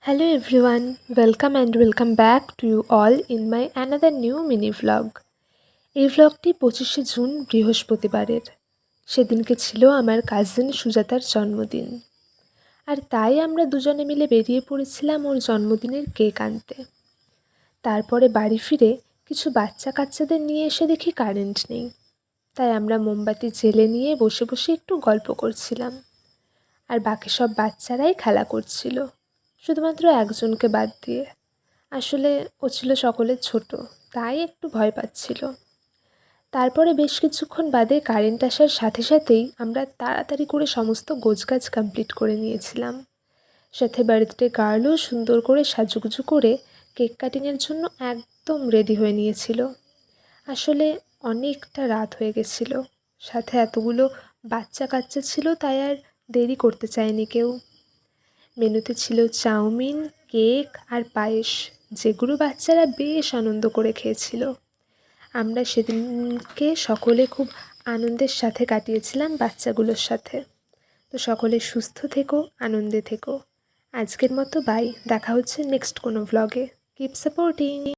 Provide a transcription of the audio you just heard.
Hello everyone, welcome back to you all in my another new mini vlog. এই ভ্লগটি 25শে June বৃহস্পতিবারের। সেদিনকে ছিল আমার কাজিন সুজাতার জন্মদিন। আর তাই আমরা দুজনে মিলে বেরিয়ে পড়েছিলাম ওর জন্মদিনের কেক আনতে। তারপরে বাড়ি ফিরে কিছু বাচ্চা কাচ্চাদের নিয়ে এসে দেখি কারেন্ট নেই। তাই আমরা মোমবাতি জ্বেলে নিয়ে বসে বসে একটু গল্প করছিলাম। আর বাকি সব বাচ্চারাই খেলা করছিল, শুধুমাত্র একজনকে বাদ দিয়ে। আসলে ও ছিল সকলের ছোট, তাই একটু ভয় পাচ্ছিল। তারপরে বেশ কিছুক্ষণ বাদে কারেন্ট আসার সাথে সাথেই আমরা তাড়াতাড়ি করে সমস্ত গোছগাছ কমপ্লিট করে নিয়েছিলাম। সাথে বার্থডে গার্লও সুন্দর করে সাজুগুজু করে কেক কাটিংয়ের জন্য একদম রেডি হয়ে নিয়েছিল। আসলে অনেকটা রাত হয়ে গেছিল, সাথে এতগুলো বাচ্চা কাচ্চা ছিল, তাই আর দেরি করতে চায়নি কেউ। মেনুতে ছিল চাউমিন, কেক আর পায়েস, যেগুলো বাচ্চারা বেশ আনন্দ করে খেয়েছিল। আমরা সেদিনকে সকলে খুব আনন্দের সাথে কাটিয়েছিলাম বাচ্চাগুলোর সাথে। তো সকলে সুস্থ থেকো, আনন্দে থেকো। আজকের মতো বাই, দেখা হচ্ছে নেক্সট কোনো ভ্লগে। Keep supporting.